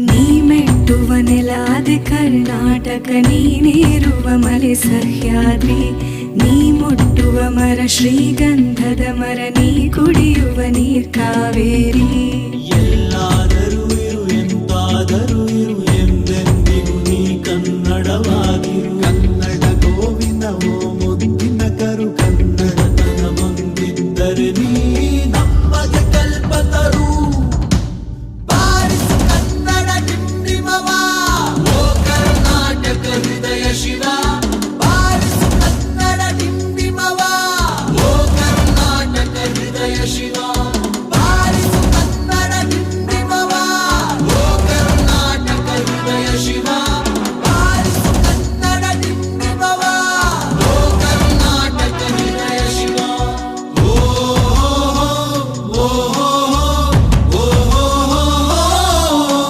ನೀ ಮೆಟ್ಟುವ ನೆಲಾದೆ ಕರ್ನಾಟಕ, ನೀನೇರುವ ಮಲೆ ಸಹ್ಯಾದ್ರಿ, ನೀ ಮುಟ್ಟುವ ಮರ ಶ್ರೀಗಂಧದ ಮರ, ನೀ ಕುಡಿಯುವ ನೀರ್ ಕಾವೇರಿ. ಎಲ್ಲ